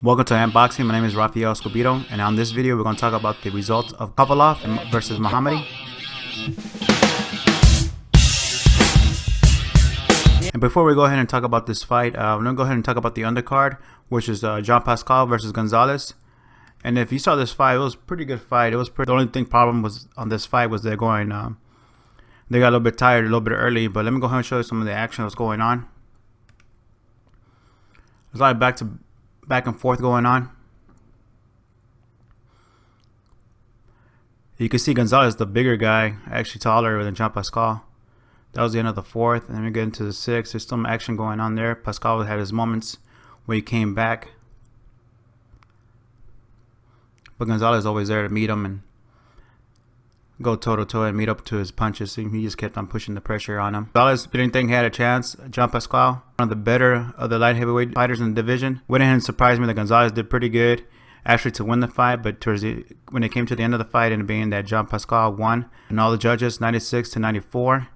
Welcome to Unboxing. My name is Rafael Escobedo, and on this video we're going to talk about the results of Kovalev versus Mohammedi. And before we go ahead and talk about this fight, I'm going to go ahead and talk about the undercard, which is Jean Pascal versus Gonzales. And if you saw this fight, it was a pretty good fight. The only problem was on this fight was they got a little bit tired a little bit early. But let me go ahead and show you some of the action that was going on. There's a lot of back and forth going on. You can see Gonzales, the bigger guy, actually taller than Jean Pascal. That was the end of the fourth, and then we get into the sixth. There's some action going on there. Pascal had his moments where he came back, but Gonzales is always there to meet him and go toe to toe and meet up to his punches. He just kept on pushing the pressure on him. Gonzales didn't think he had a chance. Jean Pascal, one of the better of the light heavyweight fighters in the division, went ahead and surprised me that Gonzales did pretty good actually to win the fight, but when it came to the end of the fight, and being that Jean Pascal won, and all the judges 96-94.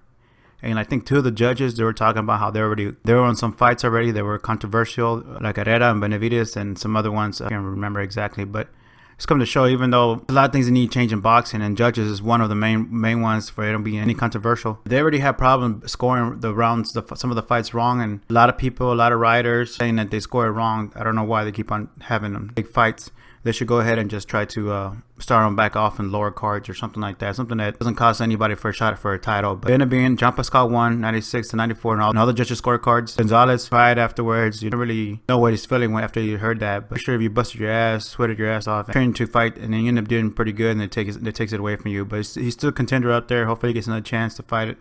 And I think two of the judges, they were talking about how they were on some fights already that were controversial, like Herrera and Benavides and some other ones. I can't remember exactly, but it's come to show, even though a lot of things that need change in boxing, and judges is one of the main ones for it to be any controversial. They already have problems scoring the rounds, some of the fights wrong, and a lot of people, a lot of writers saying that they score it wrong. I don't know why they keep on having them big fights. They should go ahead and just try to start them back off in lower cards or something like that. Something that doesn't cost anybody for a shot for a title. But ended up being Jean Pascal won 96-94 and all the judges' scorecards. Gonzales cried afterwards. You don't really know what he's feeling after you heard that. But sure, if you busted your ass, sweated your ass off, trained to fight, and then you end up doing pretty good, and it takes it away from you. But he's still a contender out there. Hopefully he gets another chance to fight it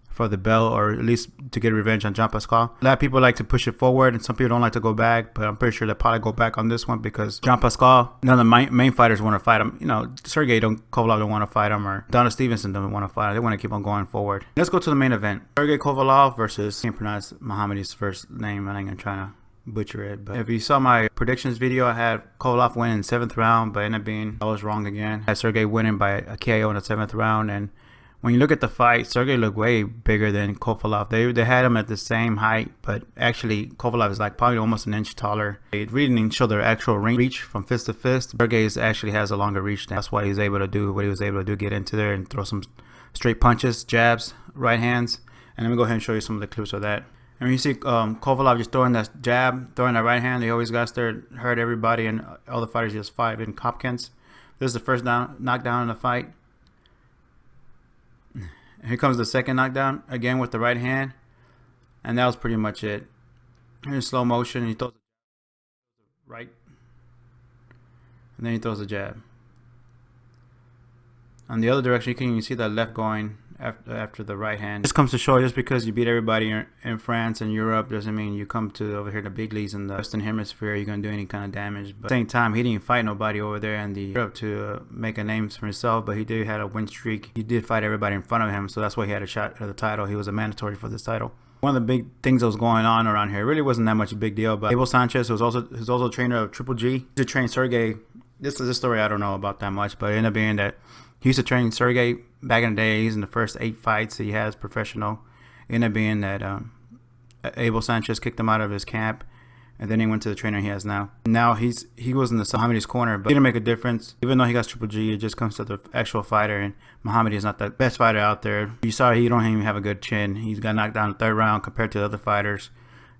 for the belt, or at least to get revenge on Jean Pascal. A lot of people like to push it forward, and some people don't like to go back, but I'm pretty sure they'll probably go back on this one because Jean Pascal, none of the main fighters want to fight him. You know, Sergey Kovalev don't want to fight him, or Donna Stevenson don't want to fight him. They want to keep on going forward. Let's go to the main event. Sergey Kovalev versus, I can't pronounce Mohammedi's first name, and I'm going to try to butcher it. But if you saw my predictions video, I had Kovalev winning in the 7th round, but ended up being, I was wrong again. I had Sergey winning by a KO in the 7th round, and when you look at the fight, Sergey looked way bigger than Kovalev. They had him at the same height, but actually Kovalev is like probably almost an inch taller. It really didn't show their actual ring reach from fist to fist. Sergey actually has a longer reach. That's why he's able to do what he was able to do, get into there and throw some straight punches, jabs, right hands. And let me go ahead and show you some of the clips of that. And when you see Kovalev just throwing that jab, throwing that right hand, he always got there, hurt everybody, and all the fighters just fight in Hopkins. This is the first knockdown in the fight. Here comes the second knockdown, again with the right hand. And that was pretty much it. In slow motion, he throws the right. And then he throws the jab. On the other direction, you can even see that left going after the right hand. This comes to show, just because you beat everybody in France and Europe doesn't mean you come to over here the big leagues in the Western Hemisphere you're going to do any kind of damage. But at the same time, he didn't fight nobody over there in the Europe to make a name for himself, but he did had a win streak. He did fight everybody in front of him, so that's why he had a shot at the title. He was a mandatory for this title. One of the big things that was going on around here, really wasn't that much a big deal, but Abel Sanchez was also a trainer of Triple G. He used to train Sergey. This is a story I don't know about that much, but it ended up being that he used to train Sergey back in the days. In the first 8 fights he has professional, it ended up being that Abel Sanchez kicked him out of his camp, and then he went to the trainer he has now. Now he was in the Mohammedi's corner, but it didn't make a difference. Even though he got Triple G, it just comes to the actual fighter, and Mohammedi is not the best fighter out there. You saw he don't even have a good chin. He's got knocked down in the 3rd round compared to the other fighters.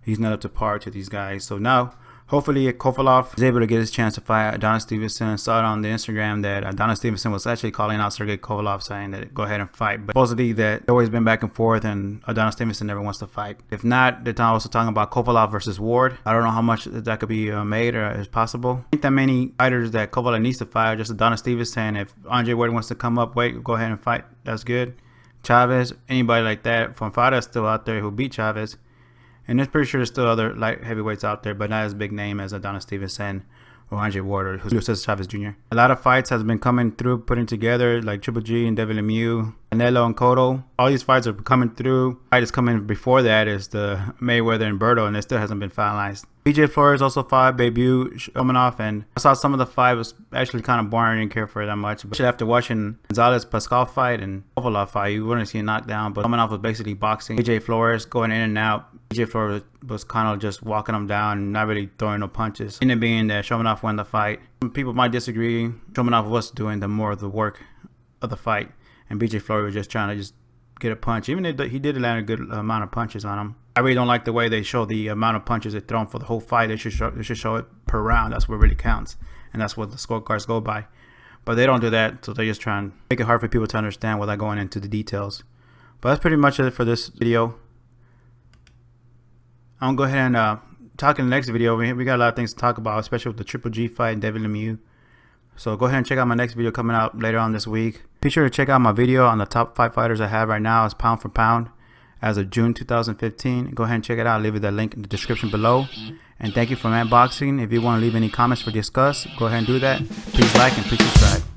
He's not up to par to these guys. So now, hopefully Kovalev is able to get his chance to fight Adonis Stevenson. I saw it on the Instagram that Adonis Stevenson was actually calling out Sergey Kovalev, saying that go ahead and fight. But supposedly that always been back and forth, and Adonis Stevenson never wants to fight. If not, they're also talking about Kovalev versus Ward. I don't know how much that could be made or is possible. I think that many fighters that Kovalev needs to fight, just Adonis Stevenson. If Andre Ward wants to come up, go ahead and fight. That's good. Chavez, anybody like that from fighters still out there who beat Chavez. And I'm pretty sure there's still other light heavyweights out there, but not as big name as Adonis Stevenson or Andre Ward or Julio Chavez Jr. A lot of fights has been coming through, putting together, like Triple G and Devin Lemieux, Canelo and Cotto. All these fights are coming through. Fight is coming before that is the Mayweather and Berto, and it still hasn't been finalized. BJ Flores also fought debut Shomanov, and I saw some of the fight was actually kind of boring. I didn't care for it that much. But after watching Gonzales Pasquale fight and Kovalev fight, you wouldn't see a knockdown. But Shomanov was basically boxing BJ Flores, going in and out. BJ Flores was kind of just walking him down and not really throwing no punches. Ended being that Shomanov won the fight. Some people might disagree. Shomanov was doing the more of the work of the fight, and BJ Flores was just trying to just get a punch. Even if he did land a good amount of punches on him. I really don't like the way they show the amount of punches they thrown for the whole fight. They should show it per round. That's what really counts, and that's what the scorecards go by. But they don't do that, so they just try and make it hard for people to understand without going into the details. But that's pretty much it for this video. I'm gonna go ahead and talk in the next video. We got a lot of things to talk about, especially with the Triple G fight and David Lemieux. So go ahead and check out my next video coming out later on this week. Be sure to check out my video on the top 5 fighters I have right now as pound for pound as of June 2015. Go ahead and check it out. I'll leave you that link in the description below. And thank you for Man Boxing. If you want to leave any comments for discuss, go ahead and do that. Please like and please subscribe.